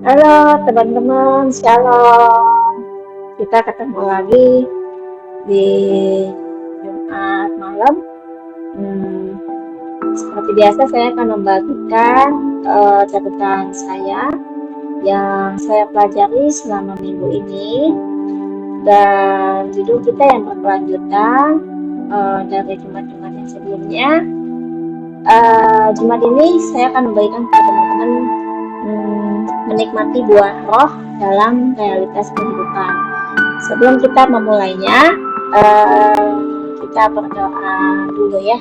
Halo teman-teman, shalom. Kita ketemu lagi di Jumat malam. Seperti biasa saya akan membagikan catatan saya yang saya pelajari selama minggu ini, dan judul kita yang berkelanjutan dari Jumat-Jumat yang sebelumnya. Jumat ini saya akan membagikan kepada teman-teman menikmati buah roh dalam realitas kehidupan. Sebelum kita memulainya, kita berdoa dulu ya.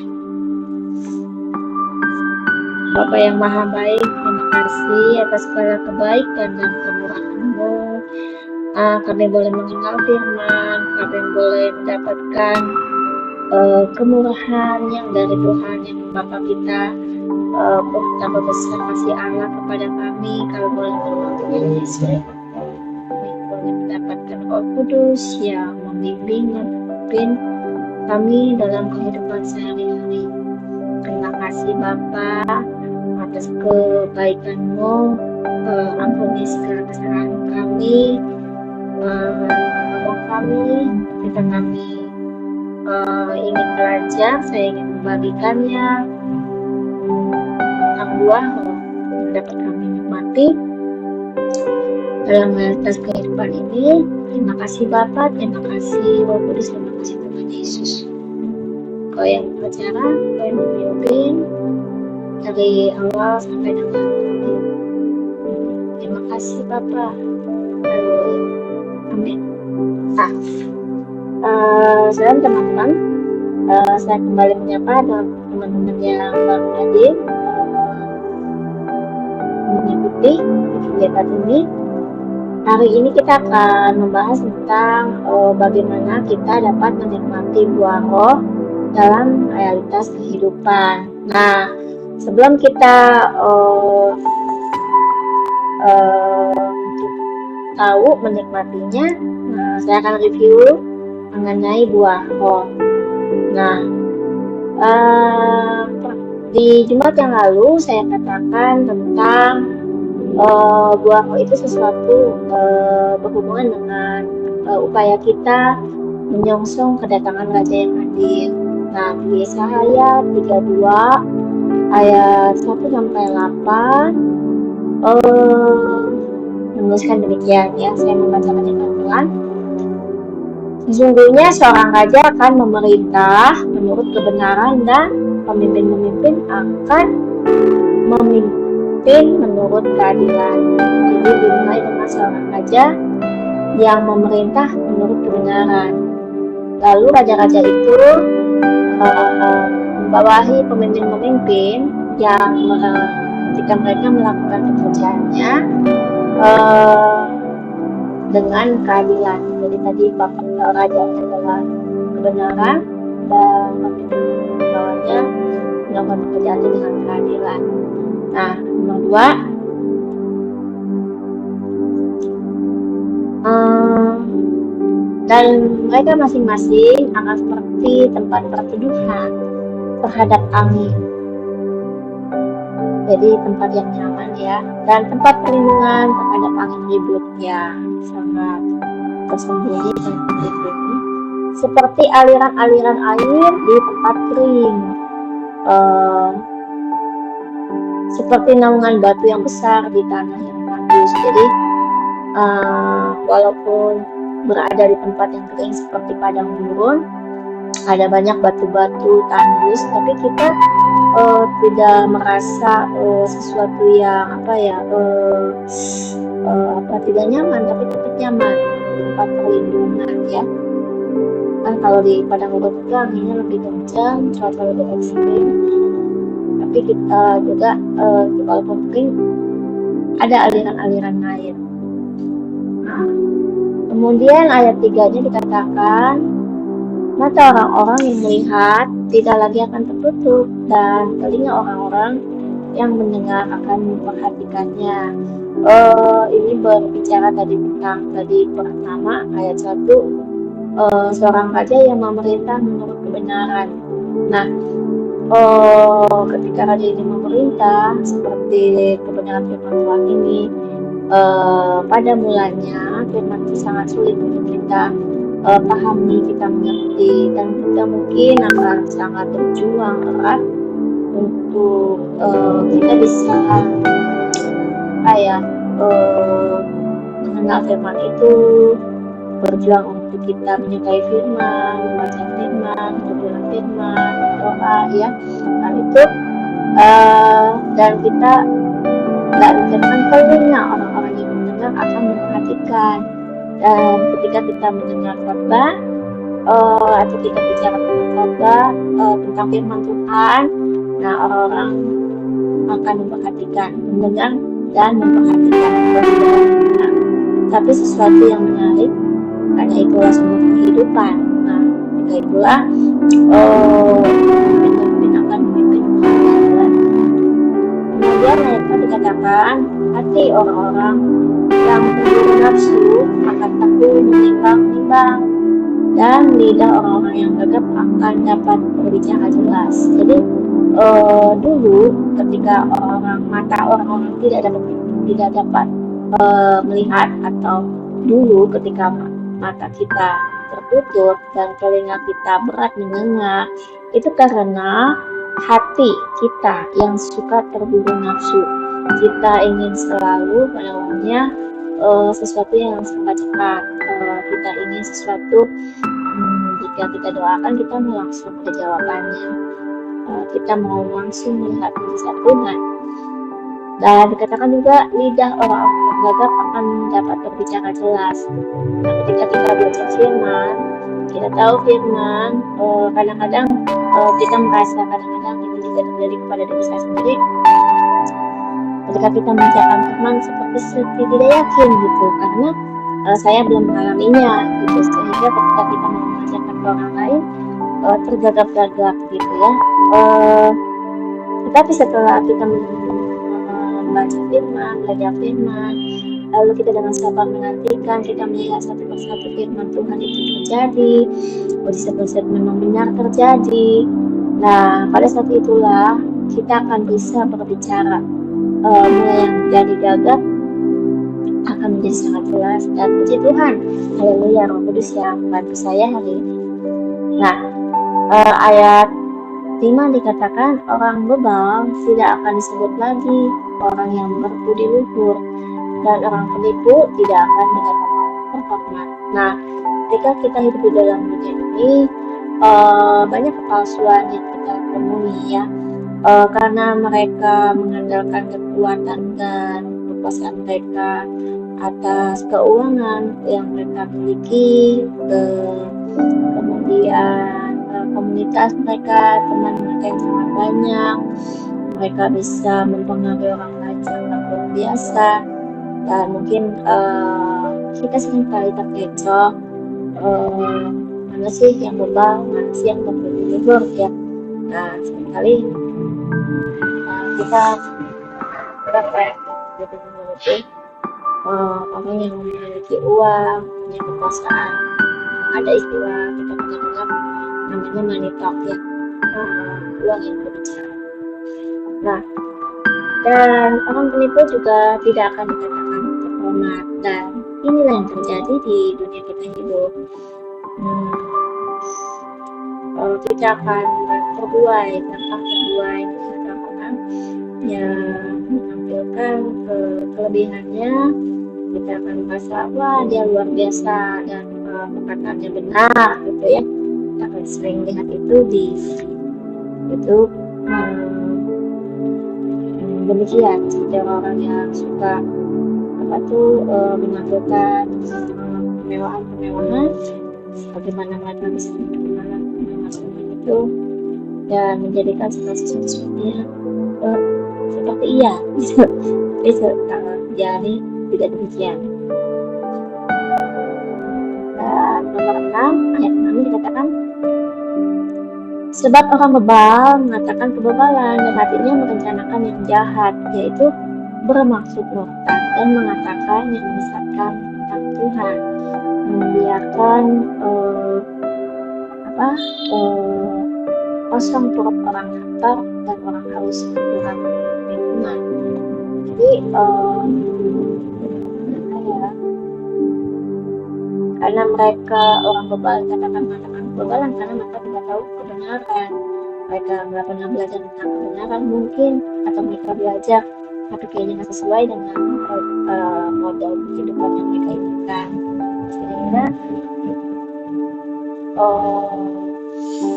Bapa yang Maha Baik, terima kasih atas segala kebaikan dan kemurahan-Mu. Kami boleh mengenal firman, kami boleh mendapatkan kemurahan yang dari Tuhan, yang Bapa kita betapa besar kasih Allah kepada kami. Kalau boleh mengenal Yesus, kami boleh mendapatkan Roh Kudus yang membimbing dan memimpin kami dalam kehidupan sehari-hari. Terima kasih Bapa atas kebaikan-Mu. Ampuni segala kesalahan kami, kami ketika kami ingin belajar, saya ingin membagikannya tentang buah roh yang dapat kami nikmati dalam realitas kehidupan ini. Terima kasih Bapa, terima kasih Roh Kudus, terima kasih Tuhan Yesus. Kau yang berbicara, Kau yang memimpin dari awal sampai dengan akhir. Terima kasih Bapa. Amin. Salam teman-teman. Saya kembali menyapa teman-teman yang baru hadir mengikuti kegiatan ini. Hari ini kita akan membahas tentang bagaimana kita dapat menikmati buah roh dalam realitas kehidupan. Nah, sebelum kita untuk tahu menikmatinya, saya akan review mengenai buah roh. Nah, di Jumat yang lalu saya katakan tentang buah roh itu sesuatu berhubungan dengan upaya kita menyongsong kedatangan Raja yang hadir. Nah, di Yesaya 32 ayat 1 sampai 8 menuliskan demikian ya. Saya membacakannya pelan-pelan. Sesungguhnya seorang raja akan memerintah menurut kebenaran, dan pemimpin-pemimpin akan memimpin menurut keadilan. Jadi dimulai dengan seorang raja yang memerintah menurut kebenaran. Lalu raja-raja itu membawahi pemimpin-pemimpin yang ketika mereka melakukan pekerjaannya dengan keadilan. Jadi tadi raja adalah kebenaran, dan pemimpin-pemimpinnya melakukan pekerjaannya dengan keadilan. Nah, nomor 2, dan mereka masing-masing akan seperti tempat perteduhan terhadap angin. Jadi tempat yang nyaman ya, dan tempat perlindungan terhadap angin ribut yang sangat tersembunyi dan terlindungi, seperti aliran-aliran air di tempat kering, seperti naungan batu yang besar di tanah yang tandus. Jadi walaupun berada di tempat yang kering seperti padang gurun, ada banyak batu-batu tandus, tapi kita tidak merasa sesuatu yang tidak nyaman, tapi tetap nyaman di tempat perlindungan ya. Kan kalau di padang gurun itu anginnya lebih kencang, cuaca lebih ekstrim, tapi kita juga walaupun kering ada aliran-aliran air. Nah, kemudian ayat 3-nya dikatakan, mata orang-orang yang melihat tidak lagi akan tertutup, dan telinga orang-orang yang mendengar akan memperhatikannya. Ini berbicara tentang pertama ayat 1, seorang raja yang memerintah menurut kebenaran. Nah, ketika raja ini memerintah seperti kebenaran firman Tuhan ini, pada mulanya firman itu sangat sulit untuk kita pahami, kita mengerti, dan kita mungkin akan sangat berjuang erat untuk kita bisa mengenal firman itu, berjuang untuk kita menyukai firman, membaca firman, berdoa firman, berdoa ya. Hal itu dan kita firman telinga orang-orang yang mendengar akan memperhatikan. Dan ketika kita mendengar khotbah atau kita bicara tentang khotbah tentang firman Tuhan, nah orang-orang akan memperhatikan, mendengar dan memperhatikan. Nah, tapi sesuatu yang menarik, karena itulah sumber kehidupan. Nah, ketika itulah pemimpin akan memimpin kehidupan. Kemudian mereka dikatakan hati orang-orang yang berburu nafsu akan takut menimbang-nimbang, dan lidah orang-orang yang gagap akan dapat berbicara jelas. Jadi dulu ketika mata orang-orang tidak dapat melihat, atau dulu ketika mata kita tertutup dan telinga kita berat mendengar, itu karena hati kita yang suka terburu nafsu. Kita ingin selalu melakukannya sesuatu yang serba cepat. Kita ingin sesuatu, jika kita doakan kita mau langsung ke jawabannya. Kita mau langsung melihat mujizat Tuhan. Dan dikatakan juga lidah orang yang gagap akan dapat berbicara jelas. Nah, ketika kita belajar firman, kita tahu firman, kadang-kadang kita merasa kadang-kadang ini juga terjadi kepada diri saya sendiri. Ketika kita mengerjakan firman seperti tidak yakin gitu, karena saya belum mengalaminya gitu, sehingga ketika kita mau mengajarkan ke orang lain tergagap-gagap gitu ya. Tetapi setelah kita membaca firman, belajar firman, lalu kita dengan sabar menantikan, kita melihat satu persatu firman Tuhan itu terjadi, mujizat-mujizat memang benar terjadi. Nah, pada saat itulah kita akan bisa berbicara, mulai yang jadi gagap akan menjadi sangat jelas. Dan puji Tuhan, haleluya, Roh Kudus yang membantu saya hari ini. Nah, ayat 5 dikatakan orang bebal tidak akan disebut lagi orang yang berbudi luhur, dan orang penipu tidak akan dikatakan terhormat. Nah, ketika kita hidup di dalam dunia ini, banyak kepalsuan yang kita temui ya, karena mereka mengandalkan kekuatan dan kekuasaan mereka atas keuangan yang mereka miliki, kemudian komunitas mereka, teman mereka yang sangat banyak, mereka bisa mempengaruhi orang lain sangat luar biasa. Dan mungkin kita seringkali terkecoh, mana sih yang bebal, mana sih yang berburu ya. Nah, seringkali kita kayak gitu orang yang memiliki uang, punya kekuasaan. Ada istilah kita pernah dengar namanya money talk ya, uang yang berbicara. Nah, dan orang penipu juga tidak akan dikatakan terhormat, dan inilah yang terjadi di dunia kita hidup. Kita akan terbuai melihat orang yang menampilkan kelebihannya. Kita akan merasa wah dia luar biasa dan perkataannya benar gitu ya. Kita akan sering lihat itu di YouTube. Demikian seperti orang yang suka menampilkan kemewahan, bagaimana mereka bisa menerima itu dan menjadikan segala sesuatu seperti iya. Jadi tidak demikian. Dan nomor 6 ayat 6 dikatakan, sebab orang bebal mengatakan kebebalan dan hatinya merencanakan yang jahat, yaitu bermaksud murtad dan mengatakan yang menyesatkan tentang Tuhan, membiarkan kosong perut orang lapar dan orang haus kurang minuman. Jadi karena mereka orang bebal, katakan mengatakan kebebalan karena mereka tidak tahu kebenaran. Mereka nggak pernah belajar tentang kebenaran mungkin, atau mereka belajar tapi kayaknya nggak sesuai dengan model kehidupan yang mereka inginkan, sehingga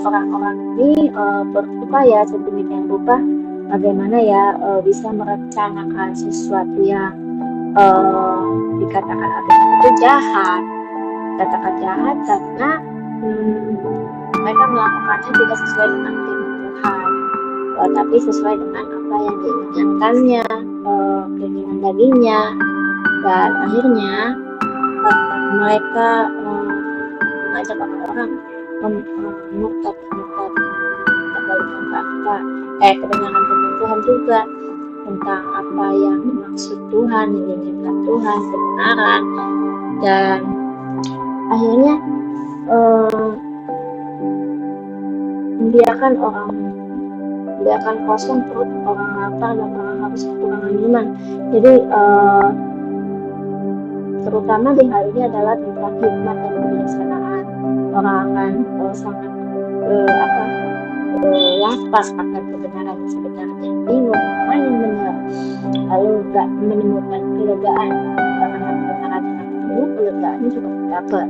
orang-orang ini berupaya sedemikian rupa bagaimana ya bisa merencanakan sesuatu yang dikatakan agama itu jahat, katakan jahat karena mereka melakukannya tidak sesuai dengan firman Tuhan, tapi sesuai dengan apa yang diinginkannya, keinginan dagingnya, dan akhirnya mereka mengajak orang-orang murtad kebalikan fakta, kebenaran firman Tuhan juga tentang apa yang dimaksud Tuhan, yang diinginkan Tuhan, kebenaran, dan akhirnya membiarkan kosong perut orang lapar dan orang harus kekurangan minuman. Jadi terutama di hal ini adalah tentang hikmat dan kebijaksanaan. Orang akan sangat lapar akan kebenaran yang sebenarnya, bingung mana yang benar, lalu nggak menemukan kelegaan karena kebenaran yang ketemu, kelegaannya juga dapat.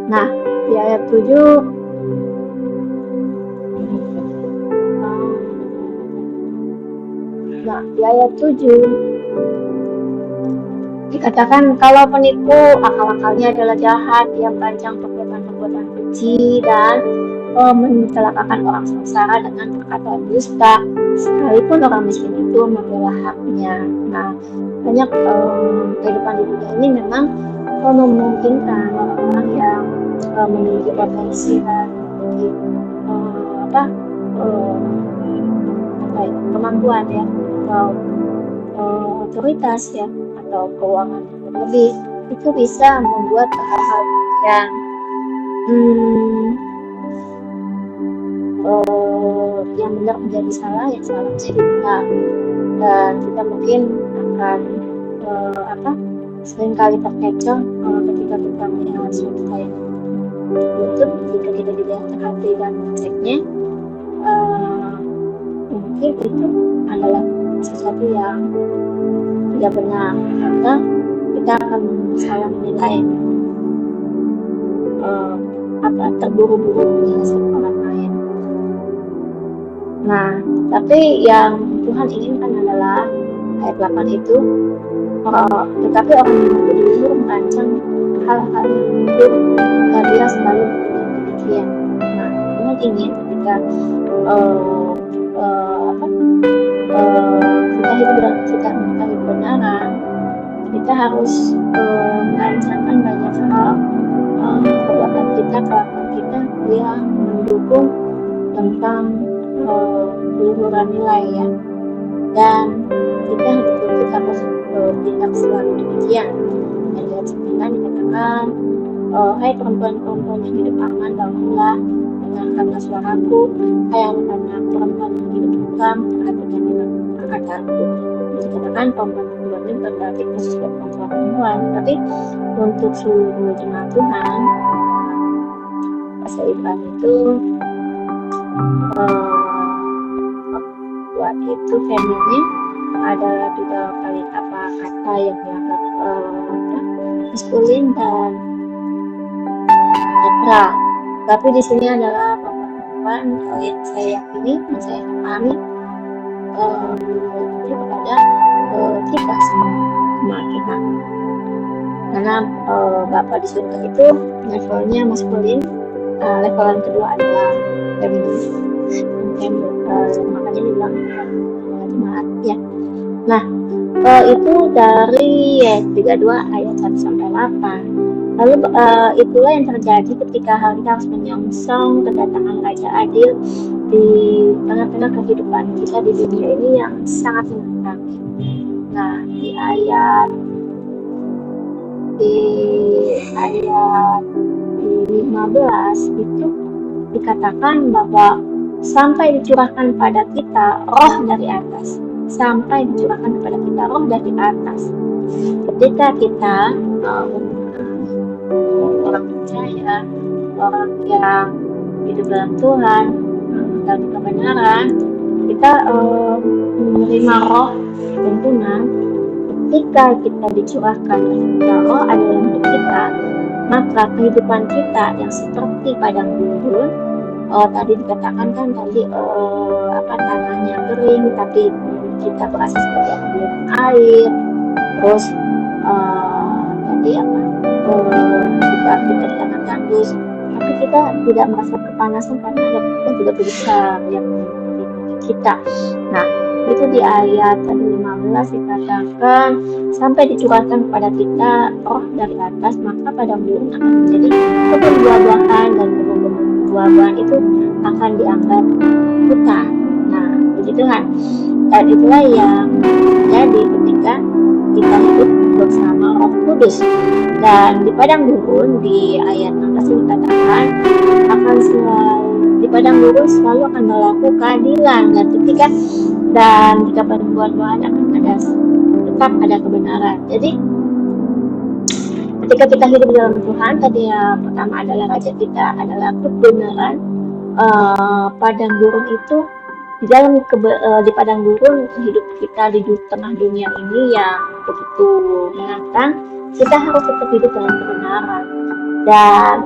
Nah, di ayat 7 dikatakan kalau penipu akal-akalnya adalah jahat, dia merancang perbuatan-perbuatan keji dan mencelakakan orang sengsara dengan perkataan dusta, sekalipun orang miskin itu membela haknya. Nah, banyak kehidupan di dunia ini memang memungkinkan orang-orang yang memiliki potensi dan kemampuan ya, atau otoritas ya, atau keuangan yang berlebih, itu bisa membuat hal-hal yang yang benar menjadi salah, yang salah menjadi benar, dan kita mungkin akan seringkali terkecoh ketika kita melihat suatu tayangan YouTube, jika kita tidak hati dan mengeceknya, mungkin itu adalah sesuatu yang tidak benar, maka kita akan salah menilai terburu-buru menyelesaikan orang lain. Nah, tapi yang Tuhan inginkan adalah ayat 8 itu, tetapi orang yang jujur merancang hal-hal yang buruk, dia selalu demikian. Nah, Tuhan ingin ketika kita mengetahui kebenaran, kita harus merancangkan banyak hal, perbuatan kita, kelakuan kita yang mendukung tentang keluhuran nilai ya, dan kita betul-betul harus tidak selalu demikian. Dan ayat 9 dikatakan, hai perempuan-perempuan yang hidup aman, bangunlah, dengarkanlah suaraku, hai anak-anak perempuan yang hidup bungkam, perhatikan kata-kataku. Dikatakan perempuan-perempuan ini berarti khusus buat perempuan-perempuan, tapi untuk seluruh jemaat Tuhan, bahasa Ibrani itu buat itu feminin ada juga kali kata yang dianggap maskulin dan netral. Tapi di sini adalah perempuan yang saya yakini, yang saya pahami itu kepada kita semua, jemaat kita. Karena Bapa di surga itu levelnya maskulin, level yang kedua adalah feminin. Makanya dibilang jemaat ya. Nah, itu dari 32 ayat 1 sampai 8. Lalu itulah yang terjadi ketika hal kita harus menyongsong kedatangan Raja Adil di tengah-tengah kehidupan kita di dunia ini yang sangat menantang. Nah, di ayat 15 itu dikatakan bahwa sampai dicurahkan pada kita roh dari atas, sampai dicurahkan kepada kita roh dari atas. Ketika kita orang percaya, orang yang hidup dalam Tuhan dan kebenaran, kita menerima roh tuntunan. Ketika kita dicurahkan roh ada dalam hidup kita, maka kehidupan kita yang seperti padang gurun, tadi dikatakan kan tadi tanahnya kering tapi kita berasa seperti belum air, terus tadi kita di tanah tandus tapi kita tidak merasa kepanasan karena ada tidak besar yang kita. Nah, itu di ayat 15 dikatakan sampai dicurahkan kepada kita roh dari atas, maka padang gurun akan menjadi kebun buah-buahan dan kebun buah-buahan itu akan dianggap hutan. Nah, begitu kan? Dan itulah yang terjadi ketika kita hidup bersama Roh Kudus. Dan di padang gurun di ayat 16 dikatakan akan selalu di padang gurun selalu akan berlaku keadilan dan jika buah-buahan akan tetap ada kebenaran. Jadi ketika kita hidup dalam Tuhan, tadi yang pertama adalah raja kita adalah kebenaran. Padang gurun itu di padang gurun hidup kita di tengah dunia ini yang begitu menantang, kita harus tetap hidup dalam kebenaran dan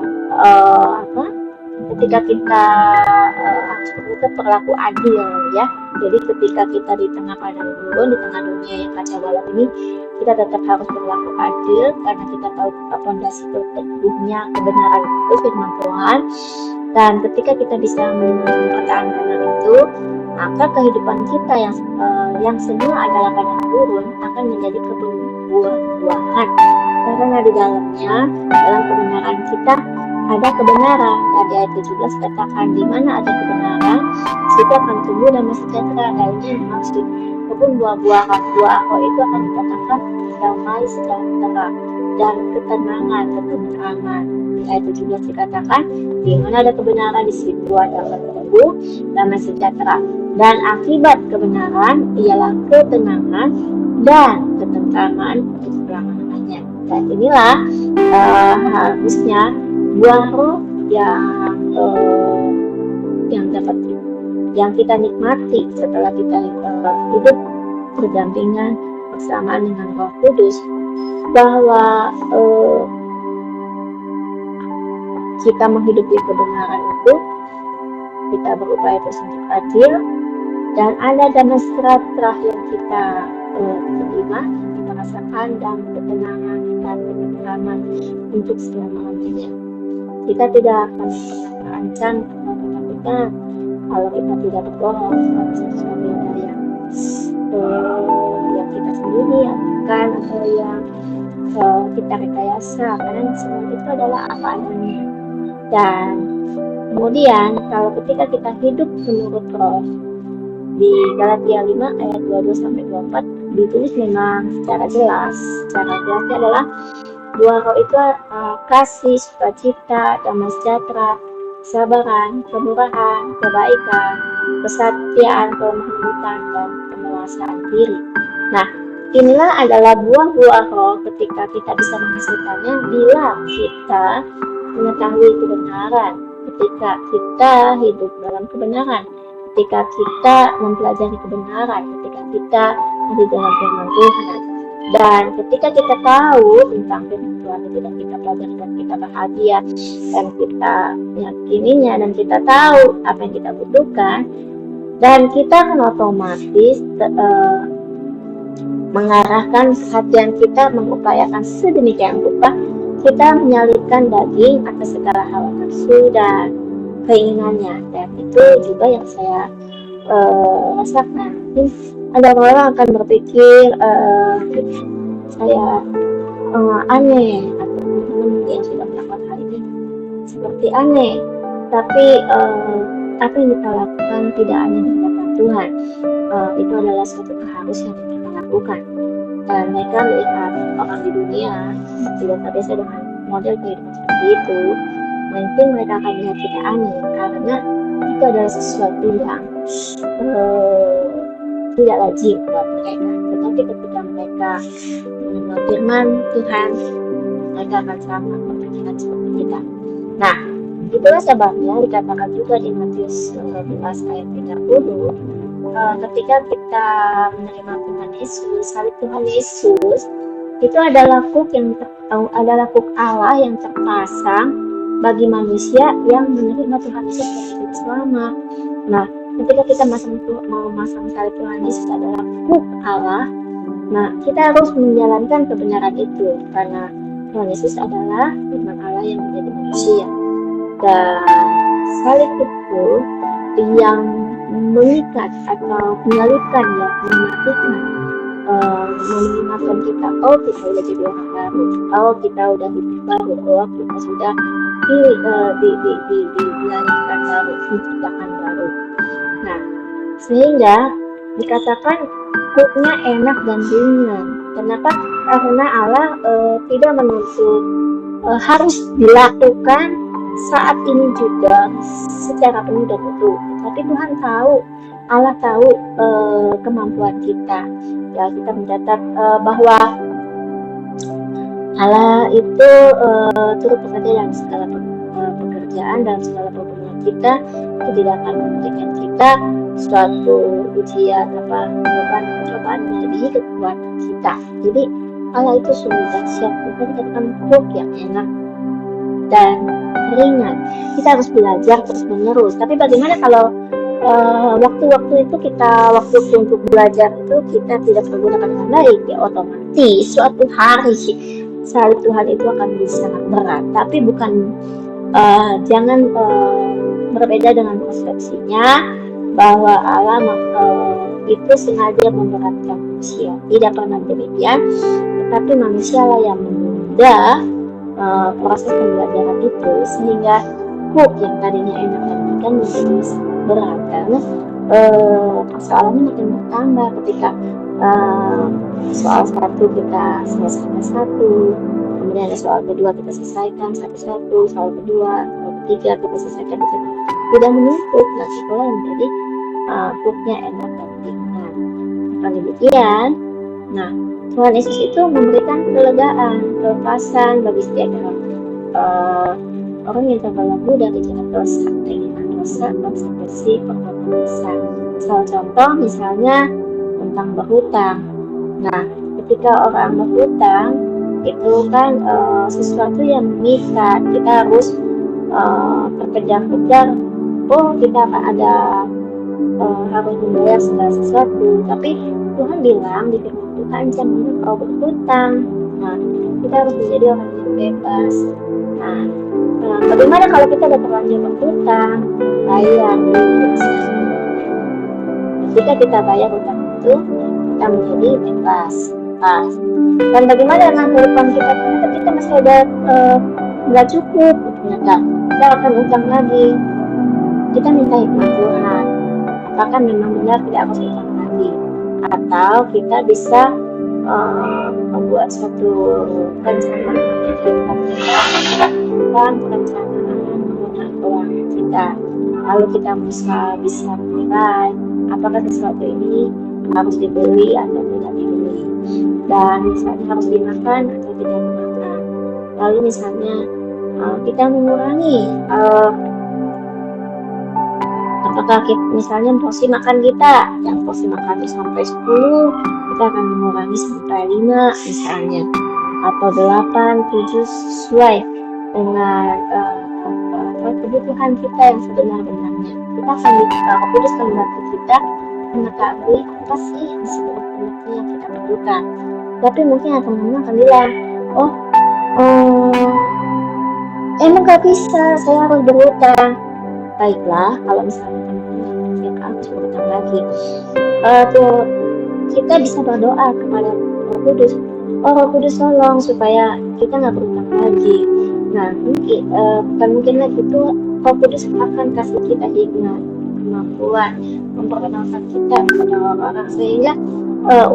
ketika kita harus tetap berlaku adil ya. Jadi ketika kita di tengah padang gurun, di tengah dunia yang kacau balau ini, kita tetap harus berlaku adil karena kita tahu fondasi teguhnya kebenaran itu firman Tuhan. Dan ketika kita bisa mempertahankan itu, maka kehidupan kita yang semula adalah padang gurun akan menjadi kebun buah-buahan karena di dalamnya dalam kebenaran kita ada kebenaran. Dari ayat 17 katakan di mana ada kebenaran situ akan tumbuh damai sejahtera. Dan ini maksud kebun buah-buahan. Buah itu akan dikatakan damai sejahtera dan ketenangan, ketentraman. Di ayat 17 dikatakan di mana ada kebenaran di situ ada tumbuh damai sejahtera. Dan akibat kebenaran ialah ketenangan dan ketentraman untuk selama-lamanya. Dan inilah harusnya buah roh yang kita nikmati setelah kita hidup berdampingan bersamaan dengan Roh Kudus, bahwa kita menghidupi kebenaran itu, kita berupaya untuk adil, dan ada damai sejahtera yang kita terima, kita rasakan, dan ketenangan dan ketentraman untuk selama-lamanya. Kita tidak akan terancam ketika kalau kita tidak berbohong pada sesuatu yang kita sendiri lakukan atau yang kita rekayasa, karena semua itu adalah apa adanya. Dan kemudian kalau ketika kita hidup menurut Roh, di Galatia 5 ayat 22-24 ditulis memang secara jelasnya adalah buah roh itu kasih, sukacita, damai sejahtera, kesabaran, kemurahan, kebaikan, kesetiaan, kelembutan, dan penguasaan diri. Nah, inilah adalah buah-buah roh ketika kita bisa menghasilkannya bila kita mengetahui kebenaran, ketika kita hidup dalam kebenaran, ketika kita mempelajari kebenaran, ketika kita ada dalam firman Tuhan. Dan ketika kita tahu tentang firman Tuhan, ketika kita pelajari dan kita bahagia dan kita meyakininya dan kita tahu apa yang kita butuhkan, dan kita akan otomatis mengarahkan perhatian kita mengupayakan sedemikian rupa kita menyalipkan daging atas segala hawa nafsu dan keinginannya. Dan itu juga yang saya rasakan. Ada orang akan berpikir saya aneh, atau teman-teman yang sudah melakukan hal ini seperti aneh, tapi apa yang kita lakukan tidak hanya di hadapan Tuhan, itu adalah suatu keharusan yang kita lakukan. Dan mereka melihat orang di dunia tidak terbiasa dengan model kehidupan seperti itu, mungkin mereka akan melihat kita aneh karena itu adalah sesuatu yang tidak lazim buat mereka. Tetapi ketika mereka mengenal firman Tuhan, mereka akan sama berpikiran seperti kita. Nah, itulah sebabnya dikatakan juga di Matius 11 ayat 30, ketika kita menerima Tuhan Yesus, salib Tuhan Yesus itu adalah kuk Allah yang terpasang bagi manusia yang menerima Tuhan Yesus sebagai juru selamat. Nah, ketika kita mau masang salib Tuhan Yesus adalah kuk Allah, nah kita harus menjalankan kebenaran itu karena Tuhan Yesus adalah firman Allah yang menjadi manusia. Dan salib itu yang mengikat atau menyalibkan, ya, mematikan, mengingatkan kita, oh kita udah jadi orang baru, oh kita udah hidup baru, oh kita sudah dilahirkan baru, diciptakan baru. Nah, sehingga dikatakan kuknya enak dan ringan. Kenapa? Karena Allah tidak menuntut harus dilakukan saat ini juga secara penuh dan utuh. Tapi Tuhan tahu, Allah tahu kemampuan kita. Ya, kita mencatat bahwa Allah itu turut bekerja dalam segala pekerjaan dan segala pergumulan kita. Itu tidak akan memberikan kita suatu ujian cobaan melebihi kekuatan kita. Jadi Allah itu sungguh dahsyat. Bukan katakan kuk yang enak dan ringan. Kita harus belajar terus menerus. Tapi bagaimana kalau waktu-waktu itu waktu untuk belajar itu kita tidak pergunakan dengan baik, ya otomatis suatu hari salib Tuhan itu akan menjadi sangat berat. Tapi bukan jangan berbeda dengan persepsinya bahwa Allah itu sengaja memberatkan manusia. Tidak pernah demikian, tetapi manusialah yang menunda proses pembelajaran itu sehingga kuk yang tadinya enak dan ringan menjadi berat karena persoalannya makin bertambah. Ketika soal satu kita selesaikan satu, kemudian ada soal kedua kita selesaikan satu-satu, soal kedua, soal ketiga kita selesaikan itu tidak menumpuk. Nah, itulah yang menjadi kuknya enak dan ringan. Maka demikian, nah Tuhan Yesus itu memberikan kelegaan, kelepasan bagi setiap orang yang terbelenggu dari jerat dosa, keinginan dosa, konsekuensi perbuatan dosa. Salah contoh misalnya tentang berhutang. Nah, ketika orang berhutang itu kan sesuatu yang mengikat, kita harus terkejar-kejar. Oh, kita akan ada harus membayar segala sesuatu. Tapi Tuhan bilang di firman Tuhan, jangan kau berhutang. Nah, kita harus menjadi orang yang bebas. Nah, bagaimana kalau kita udah terlanjur berhutang? Bayar dulu. Ketika kita bayar hutang itu, kita menjadi bebas. Dan bagaimana dengan kehidupan kita? Ternyata kita masih ada nggak cukup. Ternyata kita akan utang lagi. Kita minta hikmat Tuhan. Apakah memang benar tidak harus utang lagi? Atau kita bisa membuat suatu perencanaan penggunaan keuangan kita, lalu kita bisa menilai apakah sesuatu ini harus dibeli atau tidak dibeli, dan misalnya harus dimakan atau tidak dimakan. Lalu misalnya kita mengurangi apakah misalnya porsi makan kita, yang porsi makan itu sampai 10, kita akan mengurangi sampai 5 misalnya, atau 8, 7 sesuai dengan kebutuhan kita yang sebenar-benarnya. Kita akan Roh Kudus akan membantu kita mengetahui apa sih yang sebenarnya yang kita butuhkan. Tapi mungkin teman-teman akan bilang, emang gak bisa, saya harus berhutang. Baiklah, kalau misalnya teman-teman yang harus berhutang lagi, kita bisa berdoa kepada Roh Kudus. Roh Kudus tolong supaya kita nggak berhutang lagi. Nah, bukan mungkin lagi itu Roh Kudus akan kasih kita hikmat, kemampuan, memperkenalkan kita kepada orang-orang sehingga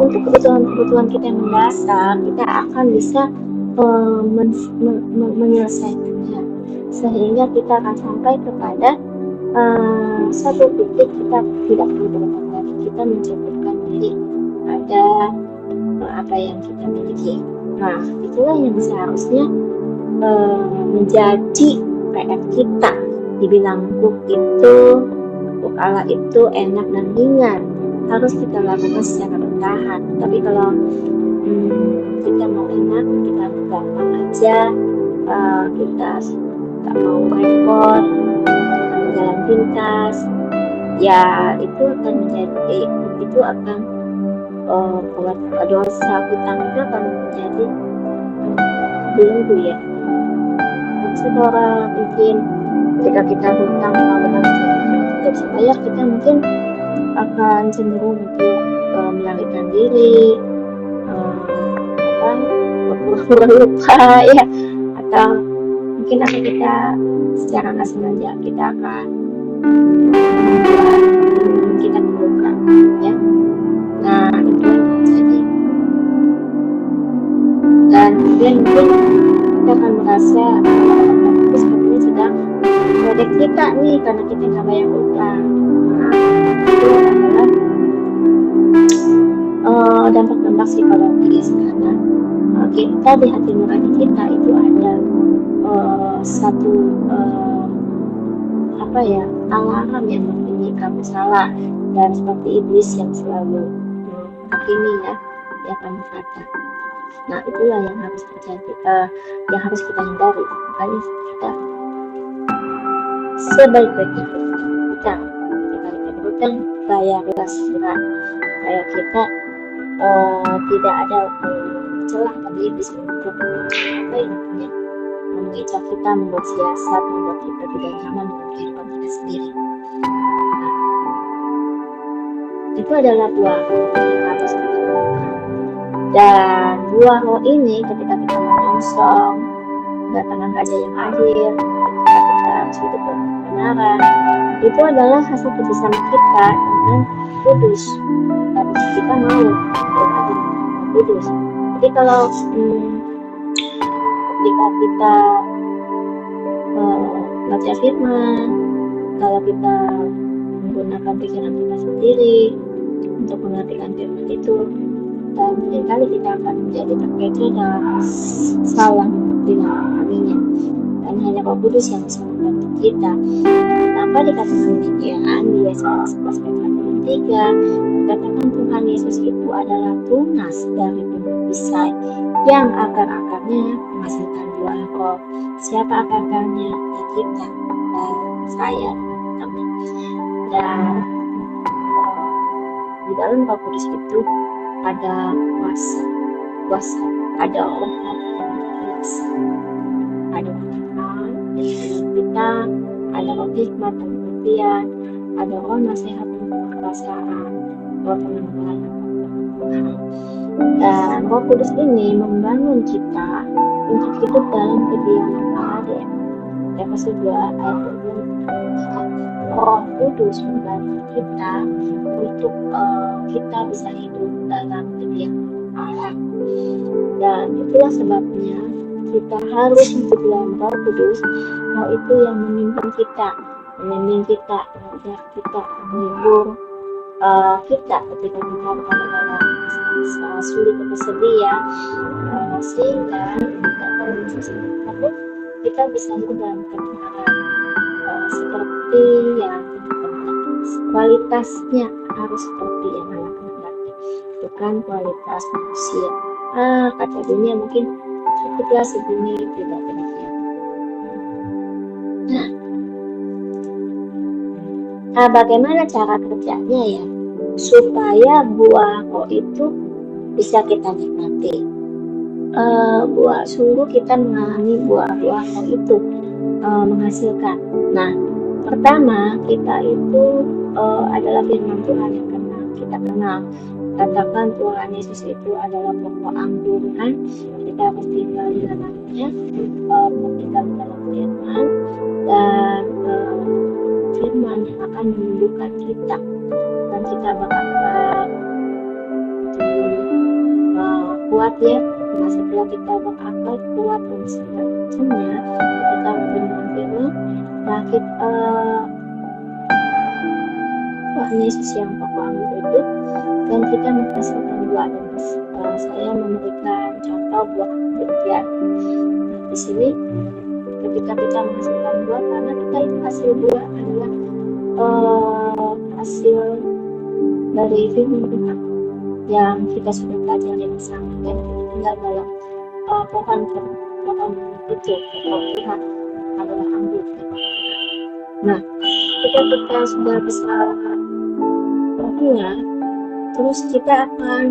untuk kebutuhan kita yang mendasar kita akan bisa menyelesaikannya, sehingga kita akan sampai kepada satu titik kita tidak perlu berhutang lagi, kita mencukupkan diri pada apa yang kita miliki. Nah, itulah yang seharusnya menjadi PR kita. Dibilang cook ala itu enak dan ringan, harus kita lakukan secara bertahap. Tapi kalau kita mau enak, kita gampang aja, kita tak mau repot, kita mau jalan pintas, ya itu akan buat dosa hutang itu akan menjadi belenggu ya. Maksud orang mungkin jika kita hutang kalau tidak bisa bayar, kita mungkin akan cenderung untuk melarikan diri, pura-pura lupa ya, atau mungkin akan kita secara nggak sengaja kita akan membuat kita terluka ya. Nah itu yang terjadi, dan kemudian mungkin kita akan merasa itu sepertinya sedang menggodek kita nih karena kita nggak bayar utang. Nah itu adalah dampak-dampak psikologis, karena kita di hati nurani kita itu ada satu alarm yang berbunyi kamu salah, dan seperti iblis yang selalu menghakimi ya, dia akan berkata. Nah itulah yang harus terjadi, yang harus kita hindari. Makanya kita sebaik-baiknya kita berhutang bayarlah segera, supaya kita tidak ada celah bagi iblis untuk mengejar kita, membuat siasat, membuat kita tidak nyaman dengan kehidupan kita sendiri. Nah, itu adalah dua roh yang harus kita lakukan. Dan dua roh ini ketika kita menyongsong kedatangan Raja yang adil, ketika kita harus hidup dalam kebenaran, itu adalah hasil kerjasama kita dengan Kudus. Dan kita mau berbagi dengan Kudus. Jadi kalau ketika kita baca firman, kalau kita menggunakan pikiran kita sendiri untuk mengartikan firman itu, dan seringkali kita akan menjadi terkecoh dalam salah dengan memahaminya, dan hanya Roh Kudus yang bisa membantu kita. Kenapa dikatakan demikian? Di Yesaya 11 ayat 3 dikatakan Tuhan Yesus itu adalah tunas dari buah pisai yang akar-akarnya menghasilkan buah roh. Siapa akar-akarnya? Ya kita, dan saya, teman. Dan di dalam Roh Kudus itu ada kuasa, ada roh kuasa, ada firman kita, ada roh hikmat dan pengertian, ada roh nasihat dan kekuasaan, roh pengenalan Tuhan. Dan Roh Kudus ini membangun kita untuk hidup dalam kediaman Allah. Efesus 2 ayat 20. Roh Kudus membantu kita untuk kita bisa hidup dalam kediaman Allah. Dan itulah sebabnya kita harus hidup dalam Roh Kudus. Roh itu yang memimpin kita agar kita menghibur kita ketika kita berada dalam masa sulit atau sedih ya, sehingga kita bisa hidup dalam kebenaran, seperti yang kualitasnya harus seperti yang Allah kehendaki, bukan kualitas manusia. Kata dunia mungkin cukuplah segini, tidak demikian. Nah, bagaimana cara kerjanya ya, supaya buah roh itu bisa kita nikmati? Sungguh kita mengalami buah-buah roh itu menghasilkan. Nah, pertama kita itu adalah firman Tuhan yang kita kenal. Katakan Tuhan Yesus itu adalah pokok angguran. Kita harus tinggal di dalamnya, tinggal di dalam firman, dan firman yang akan menumbuhkan kita, dan kita bakal kuat ya. Nah, setelah kita berakal kuat dan segala macamnya, kita tahu firman, nah Tuhan Yesus yang pokok anggur itu dan kita menghasilkan buah. Dan saya memberikan contoh buah durian. Nah, di sini ketika kita menghasilkan buah, karena kita itu hasil buah adalah hasil dari firman Tuhan yang kita sudah pelajari bersama, dan kita tinggal dalam pohon itu, pohon Tuhan adalah anggur. Nah, ketika kita sudah bisa berbuah, terus kita akan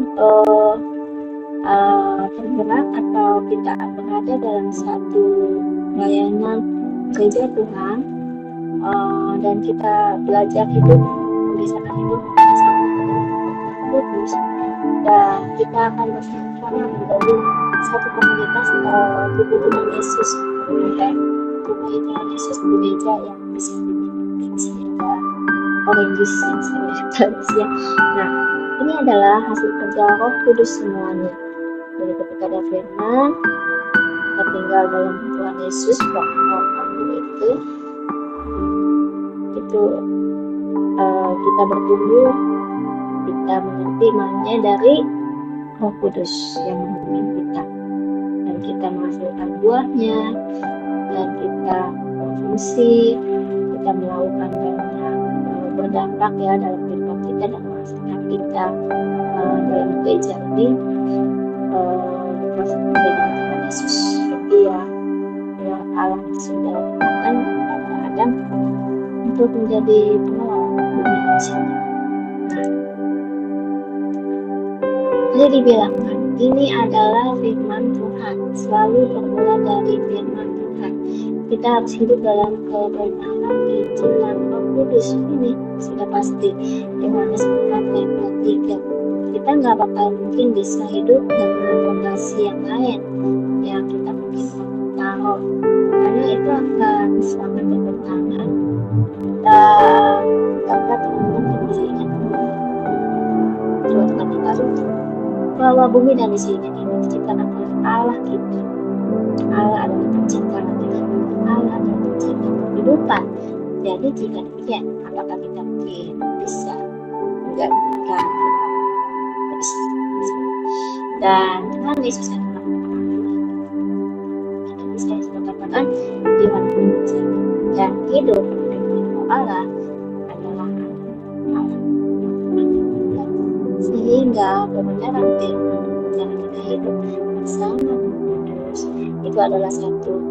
tergerak atau kita berada dalam satu layanan gereja Tuhan, dan kita belajar hidup, membiasakan hidup bersama dengan Kudus, dan kita akan bersama-sama menjadi satu komunitas tubuh Tuhan Yesus, dan tubuh Tuhan Yesus di gereja yang bisa dimiliki ada orange juice yang saya lihat ya. Nah, ini adalah hasil kerja Roh Kudus semuanya. Jadi ketika ada firman, kita tinggal dalam Tuhan Yesus, bahwa itu kita bertumbuh, kita mengerti maknanya dari Roh Kudus yang memimpin kita, dan kita menghasilkan buahnya, dan kita berfungsi, kita melakukan banyak berdampak ya dalam kehidupan kita dan menghasilkan kita dalam gereja ini masuk menjadi Tuhan Yesus, seperti yang Allah sudah katakan kepada Adam untuk menjadi penolong bumi manusia. Jadi dibilangkan ini adalah firman Tuhan, selalu bermula dari firman Tuhan. Kita harus hidup dalam kebenaran Injil dan Roh Kudus, ini sudah pasti. Yohanes 4 ayat 3. Kita nggak bakal mungkin bisa hidup dengan fondasi yang lain yang kita mungkin taruh, karena itu akan sangat bertentangan. Dan dapat teman-teman bisa ingat bahwa bumi dan isinya ini diciptakan oleh Allah kita. Allah adalah pencipta langit, Allah adalah pencipta kehidupan. Jadi jika demikian, apakah kita mungkin bisa menggantikan dan Tuhan Yesus adalah kita bisa katakan di mana dan hidup dengan Allah adalah Allah. Sehingga kebenaran firman dan kita hidup bersama Kudus itu adalah satu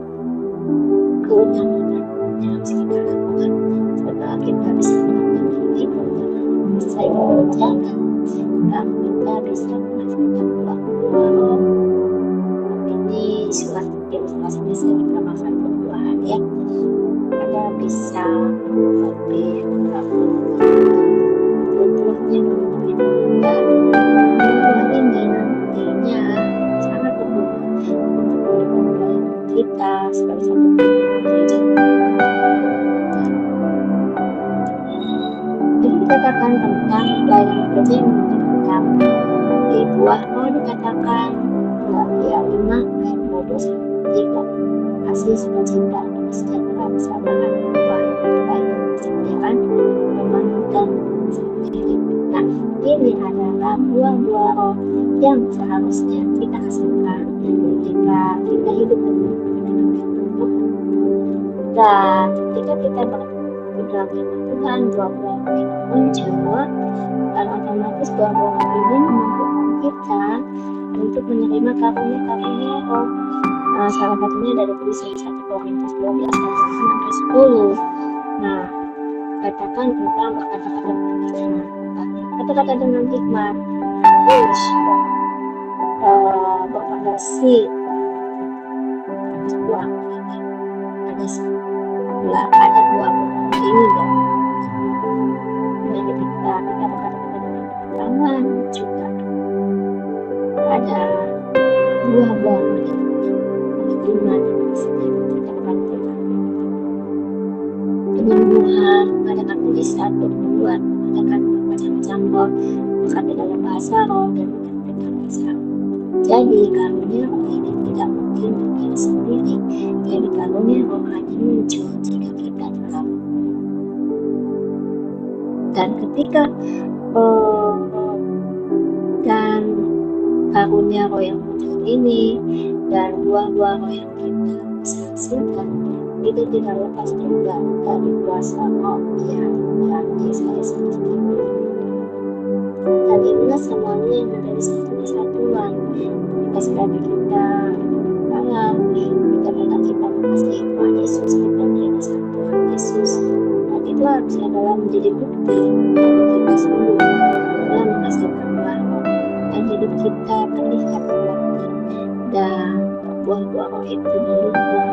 keutamaan yang harus kita lakukan setelah kita bisa melakukan ini, bisa mengerjakan, dan kita bisa menghasilkan buah-buah. Ini surat ilustrasinya saya kita makan buah-buahan ya, ada bisa lebih buah-buahnya dan buah ini nantinya sangat berguna untuk pelayanan kita sebagai satu gereja. Jadi dikatakan tentang pelayanan gereja yang menyenangkan. Di buah mau dikatakan Galatia 5 ayat 12-13. Kasih, sukacita, sejahtera, kesabaran, baik, kesetiaan, kemanusiaan, dan nah, ini adalah buah-buah roh yang seharusnya kita hasilkan ketika kita hidup dengan Tuhan. Dan ketika kita berdoa dengan Tuhan, buah-buah ini muncul, dan otomatis buah-buah ini memampukan kita untuk menerima karunia-karunia roh. Salah satunya dari tulisan 1 Korintus 12 ayat 10. Nah, katakan tentang kata-kata dengan hikmat. Kata-kata dengan hikmat harus berfondasi atas buah ini. Ada buah ini dan ketika kita berkata-kata dengan pengalaman juga ada buah-buah iman penyembuhan, mengadakan tulisan, perbuatan, mengadakan macam-macam roh, berkata dalam bahasa roh dan menyampaikan bahasa roh. Jadi karunia roh ini tidak mungkin berdiri sendiri. Jadi karunia roh hanya muncul jika kita dalam. Dan ketika dan buah-buah roh yang kita bisa hasilkan itu tidak lepas juga dari kuasa roh yang di saya seperti itu. Dan inilah semuanya yang menjadi satu kesatuan. Kita sebagai kita Allah, kita mengasihi Tuhan Yesus, kita menjadi satu Tuhan Yesus. Dan itu harusnya adalah menjadi bukti bagi kita sungguh dalam menghasilkan buah roh, dan hidup kita terlihat berarti, dan buah-buah roh itu mendukung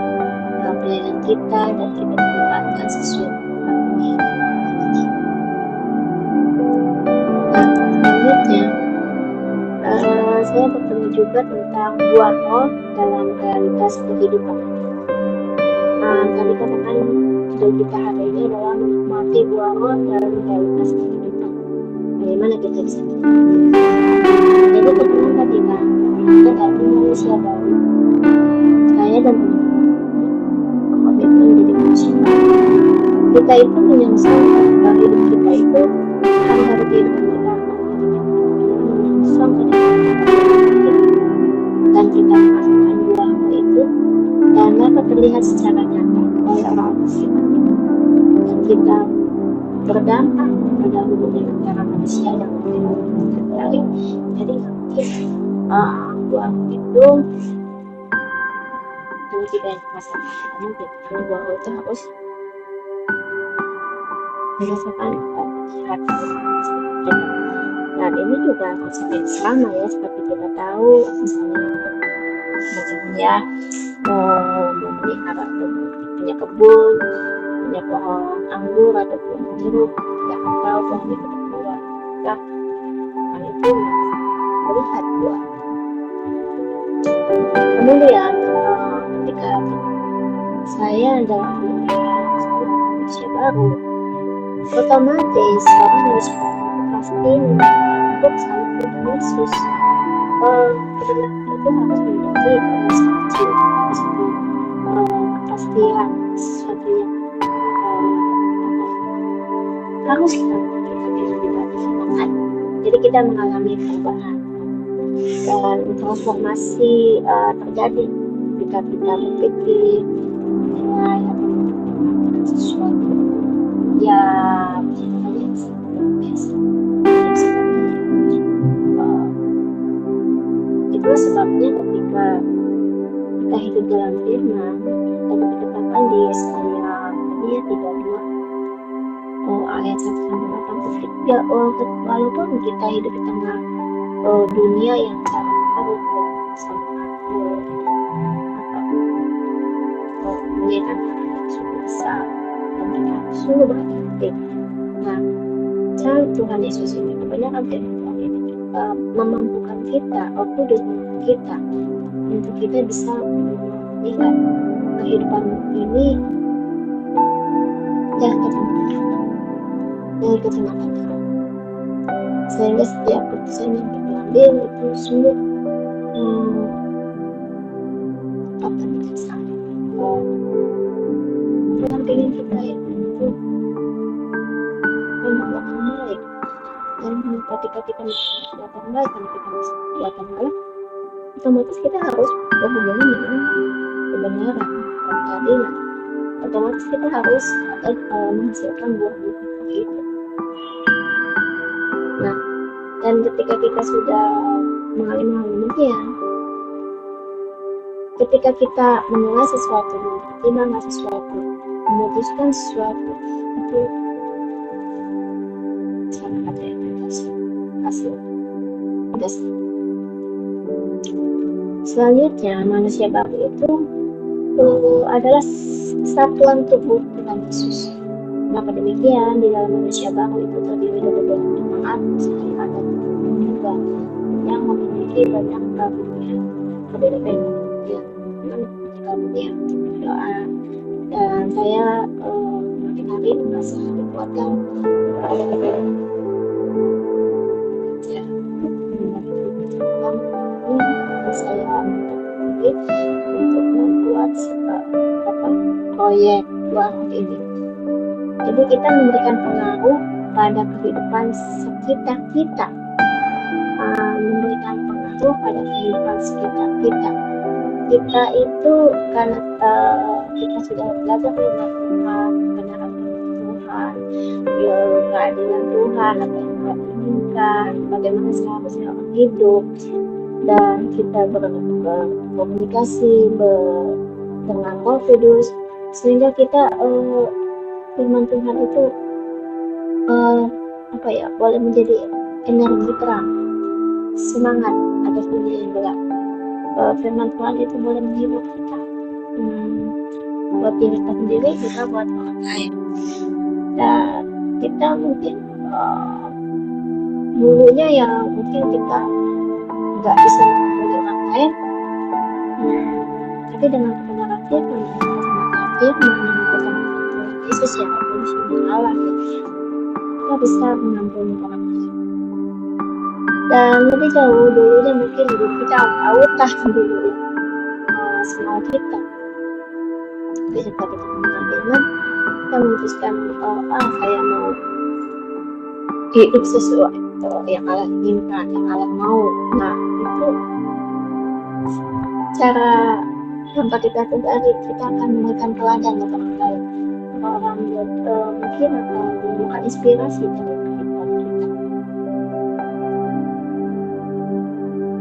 pelayanan kita dan tidak menyebabkan sesuatu yang dan selanjutnya saya bertemu juga tentang buah roh dalam realitas kehidupan. Tadi katakan judul kita hari ini adalah menikmati buah roh dalam realitas kehidupan. Bagaimana kita bisa menikmati? Jadi pertama tadi kan kita tadi manusia baru. Saya dan komitmen menjadi manusia baru. Kita itu menyengsang bahwa hidup kita itu hari-hari kehidupan kita menyengsang dan kita merasakan buah itu dan dapat terlihat secara nyata oleh orang sekitar kita, dan kita berdampak pada hubungan antara manusia dan lain. Jadi buah itu kalau kita yang merasakan mungkin karena buah itu harus merasakan hati kita. Dan ini juga konsep yang sama ya, seperti kita tahu misalnya bagaimana memelihara atau punya kebun, punya pohon anggur atau pohon jeruk, kita akan tahu pohon itu berbuah. Nah, itu melihat buah. Kemudian ketika saya adalah manusia baru, otomatis orang harus pasti untuk saling Yesus. Itu harus menjadi kecil, kepastian sesuatu yang harus kita lakukan. Jadi kita mengalami perubahan dan transformasi terjadi ketika kita berpikir menilai atau melakukan sesuatu yang biasa. Itulah sebabnya ketika kita hidup dalam firman dan dikatakan di Yesaya 32 ayat 1-8, walaupun kita hidup di tengah dunia yang sangat paruh sangat dunia yang sudah besar dan kita sungguh berhati-hati. Nah, cara Tuhan Yesus ini kebanyakan firman ini memampukan kita, kudus kita untuk kita bisa melihat kehidupan ini dari kacamata Tuhan, sehingga setiap keputusan yang kita ambil itu sungguh bijaksana. Tuhan ingin kita itu membuat yang baik, dan ketika kita membuat yang baik, karena kita membuat yang baik, otomatis kita harus berhubungan dengan kebenaran dan keadilan. Otomatis kita harus menghasilkan buah-buah itu. Nah, dan ketika kita sudah mengalami hal demikian, ketika kita menilai sesuatu, mempertimbangkan sesuatu, memutuskan sesuatu, itu sangat ada yang hasil. Selanjutnya, manusia baru itu adalah satuan tubuh dengan Yesus. Maka demikian, di dalam manusia baru itu terdiri dari banyak jemaat, syariat, dan juga yang memiliki banyak karunia. Berbeda-beda yang memiliki karunia doa. Dan saya makin hari merasa dikuatkan saya untuk membuat proyek buah ini. Jadi kita memberikan pengaruh pada kehidupan sekitar kita, memberikan pengaruh pada kehidupan sekitar kita. kita itu karena kita sudah belajar firman Tuhan, kebenaran Tuhan, keadilan Tuhan, apa yang Tuhan inginkan, bagaimana seharusnya orang hidup, dan kita berkomunikasi dengan Roh Kudus, sehingga kita firman Tuhan itu boleh menjadi energi terang, semangat atas dunia yang gelap. Firman Tuhan itu boleh menghibur kita, buat diri kita sendiri, juga buat orang lain. Dan kita mungkin dulunya yang mungkin kita nggak bisa menghibur orang lain, tapi dengan kebenaran firman, dengan kebenaran Yesus yang dari Allah, kita bisa mengampuni orang lain. Dan lebih jauh dulunya mungkin hidup kita autah dulu semau kita, tapi setelah kita mengenal firman, kita memutuskan saya mau hidup sesuai yang Allah inginkan, yang Allah mau. Nah, itu cara tanpa kita sadari kita akan memberikan teladan buat orang lain, orang mungkin atau menemukan inspirasi dari kehidupan kita.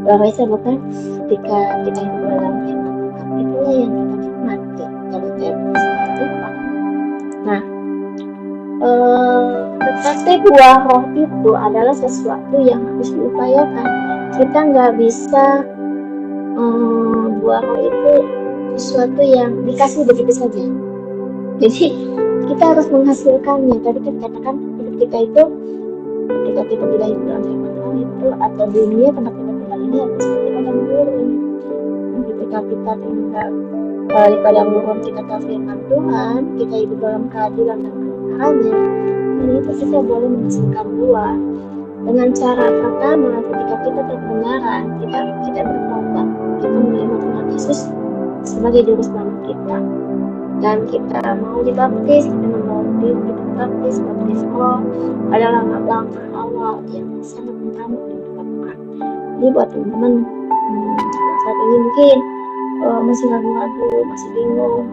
Bahwa bukan ketika kita hidup dalam firman Tuhan, itulah yang kita nikmati dari Tuhan. Nah, tetapi buah roh itu adalah sesuatu yang harus diupayakan. Kita nggak bisa buah roh itu sesuatu yang dikasih begitu saja. Jadi kita harus menghasilkannya. Tadi kita katakan hidup kita itu, ketika kita tidak hidup dalam firman Tuhan itu, atau dunia tempat kita tinggal ini harus seperti padang gurun. Ketika kita tinggal di padang gurun, kita tahu firman Tuhan, kita hidup dalam keadilan dan kebenarannya, dan itu kita boleh menghasilkan buah. Dengan cara pertama, ketika kita kebenaran, kita bertobat, kita menerima Tuhan Yesus sebagai juru selamat kita, dan kita mau dibaptis, kita mau dibaptis, baptis roh adalah langkah awal yang sangat utama untuk dilakukan. Jadi buat teman-teman saat ini mungkin masih ragu-ragu, masih bingung,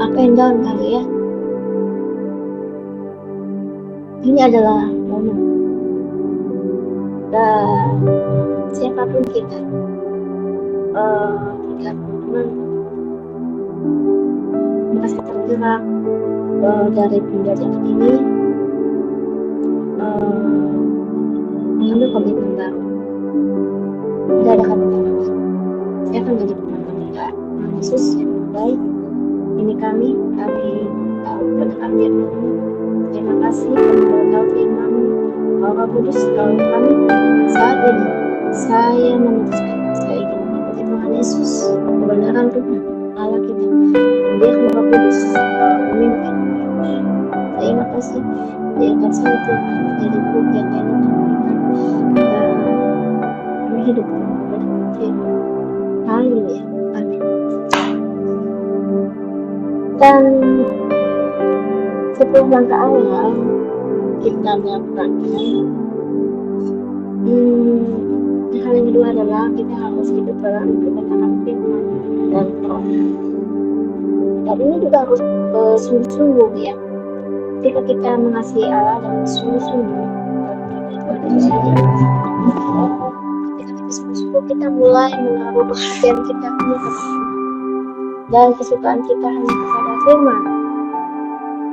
apa yang down kali ya, ini adalah momen. Dan siapapun kita, jika teman-teman merasa tergerak dari pembelajaran ini, mengambil komitmen baru, tidak ada kata lagi. Saya akan menjadi penonton juga Yesus yang baik. Ini kami pendengar firman. Terima kasih karena tahu firman Roh Kudus dalam kami. Saat ini saya memutuskan saya ingin mengikuti Tuhan Yesus, kebenaran Tuhan Allah kita. Biar Roh Kudus memimpin. Terima kasih. Biarkan saya Tuhan menjadi bukti yang kami berikan. Kami hidup dalam firman. Haleluya. Amin. Dan 10 langkah awal kita melakukannya. Hal yang kedua adalah kita harus hidup dalam kebenaran firman dan roh. Dan ini juga harus sungguh-sungguh ya. Ketika kita mengasihi Allah dan sungguh-sungguh, ketika kita sungguh-sungguh, kita mulai menaruh perhatian kita hanya kepada Tuhan dan kesukaan kita hanya kepada firman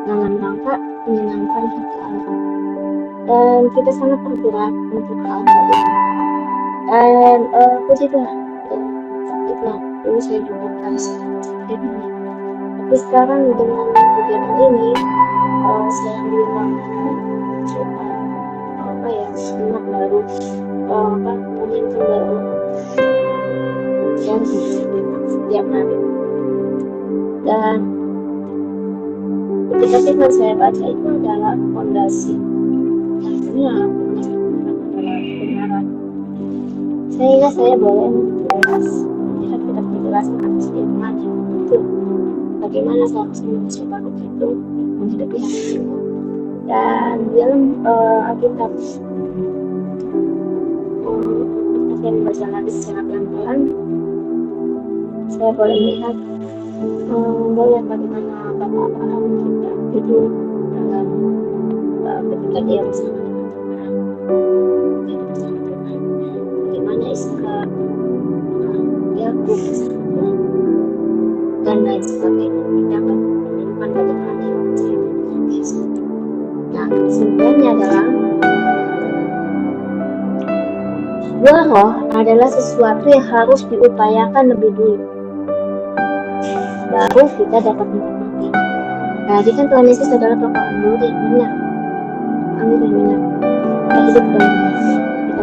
dalam rangka menyenangkan hati Allah. Dan kita sangat tergerak untuk hal tadi. Dan puji Tuhan, dulu saya juga merasa firman. Tapi sekarang dengan kegiatan ini, saya bilang semangat baru, momentum baru yang setiap hari. Dan ketika firman saya baca itu adalah fondasi, artinya fondasi adalah kebenaran, sehingga saya boleh melihat kita penjelasan atas firman yang betul, bagaimana seharusnya manusia baru itu menghadapi hati kita. Dan dalam Alkitab saya membaca lagi secara pelan-pelan, saya boleh melihat melihat bagaimana Bapak Abraham kita hidup dalam ketika dia bersama dengan Tuhan, hidup bersama Tuhan, bagaimana Iska, Yakub bersama Tuhan, dan lain sebagainya. Kita akan menemukan bagaimana dia percaya dengan Yesus. Nah, kesimpulannya adalah buah roh adalah sesuatu yang harus diupayakan lebih dulu, baru kita dapat menikmati. Jadi kan Tuhan Yesus adalah pokok anggur yang benar, anggur yang benar. Kita hidup dengan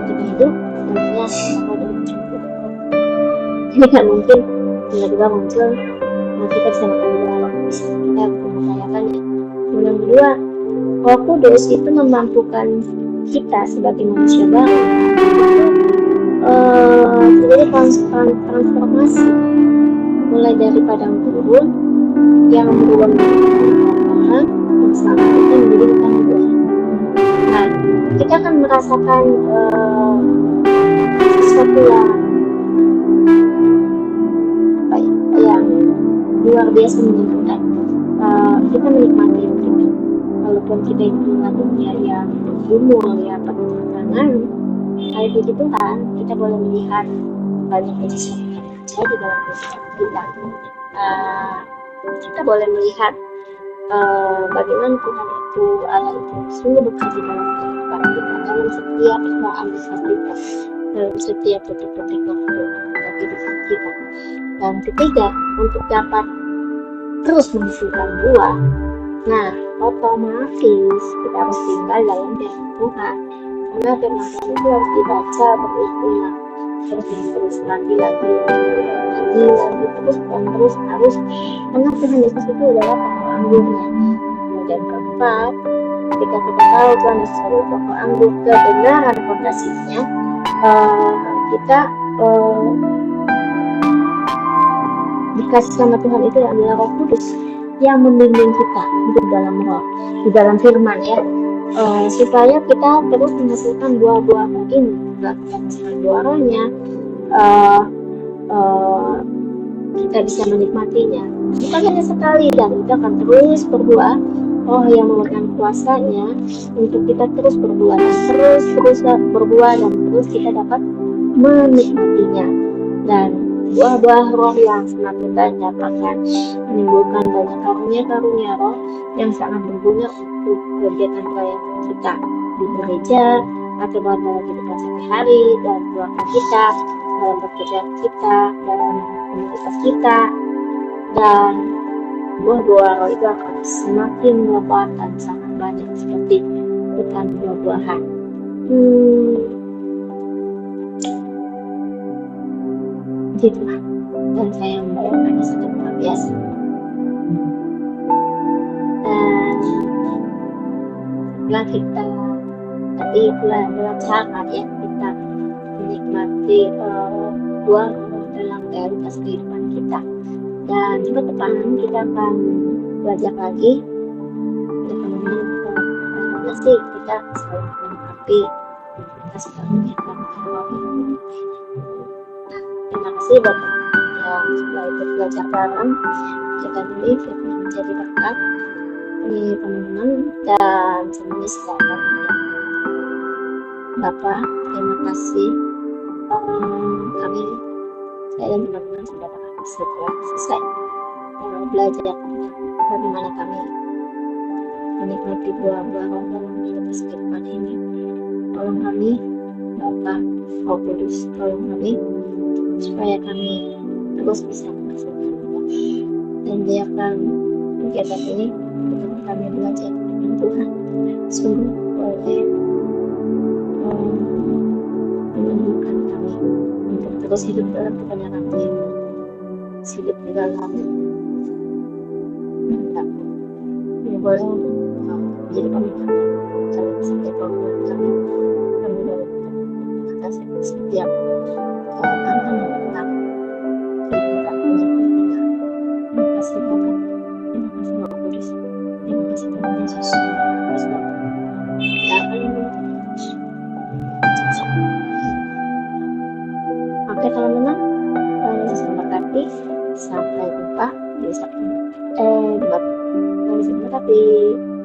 kita hidup tentunya apa dengan cukup. Ini kan mungkin tiba-tiba muncul, kita bisa makan buah roh, bisa kita mengupayakannya. Yang kedua, Roh Kudus itu memampukan kita sebagai manusia baru terjadi transformasi, mulai dari padang gurun yang berubah menjadi lapangan yang selanjutnya menjadi hutan buah. Nah, kita akan merasakan sesuatu yang luar biasa menyenangkan. Kita menikmati kita, walaupun kita itu adalah dunia yang bergumul, ya penuh tantangan. Hari puji Tuhan, kita boleh melihat banyak mujizat yang terjadi dalam kehidupan kita. Kita boleh melihat bagaimana Tuhan itu, Allah itu sungguh bekerja dalam kehidupan kita, dalam setiap aktivitas kita, dalam setiap detik-detik waktu kehidupan kita. Dan ketiga, untuk dapat terus menghasilkan buah, nah otomatis kita harus tinggal dalam firman Tuhan, karena firman Tuhan itu harus dibaca berulang-ulang, terus lagi terus harus, karena Tuhan Yesus itu adalah pokok anggurnya. Kemudian keempat, ketika kita tahu Tuhan Yesus adalah pokok anggur, kebenaran fondasinya, kita dikasih sama Tuhan itu adalah Roh Kudus yang membimbing kita hidup dalam roh, di dalam firman, ya, supaya kita terus menghasilkan buah-buah ini. Setelah kita menghasilkan buah rohnya, kita bisa menikmatinya bukan hanya sekali, dan kita akan terus berbuah. Roh yang memegang kuasanya untuk kita terus berbuah dan terus berbuah, dan terus kita dapat menikmatinya. Dan buah-buah roh yang semakin banyak akan menimbulkan banyak karunia-karunia roh yang sangat berguna untuk kegiatan pelayanan kita di gereja atau dalam kehidupan sehari-hari, dan keluarga kita, dalam pekerjaan kita, dalam komunitas kita. Dan buah-buah roh itu akan semakin lebat dan sangat banyak seperti hutan buah-buahan. Begitulah, dan saya membayangkannya sangat luar biasa. Dan setelah kita tadi itulah adalah cara, ya, kita menikmati buah dalam realitas kehidupan kita. Dan minggu depan kita akan belajar lagi bagaimana sih kita selalu melengkapi, kita selalu menikmati roh ini. Terima kasih buat teman-teman yang sudah ikut belajar bareng kita dulu, kita menjadi berkat bagi teman-teman, dan semuanya selamat. Bapak, terima kasih, kami, saya dan teman-teman sudah selesai belajar bagaimana kami menikmati buah-buah roh dalam realitas kehidupan ini. Tolong kami, Bapak, Roh Kudus, tolong kami supaya kami terus bisa menghasilkan buah, dan biarkan kegiatan ini untuk kami belajar dengan Tuhan sungguh boleh menumbuhkan kami untuk terus hidup dalam kebenaran Tuhan, hidup di dalam kehendak. Ini boleh menjadi pemimpin dalam setiap program kami dalam kata setiap tantangan yang benar. Terima kasih Bapak, terima kasih Roh Kudus, terima kasih Tuhan Yesus. Oke teman-teman, selamat pagi, sampai jumpa di Sabtu di Sabtu.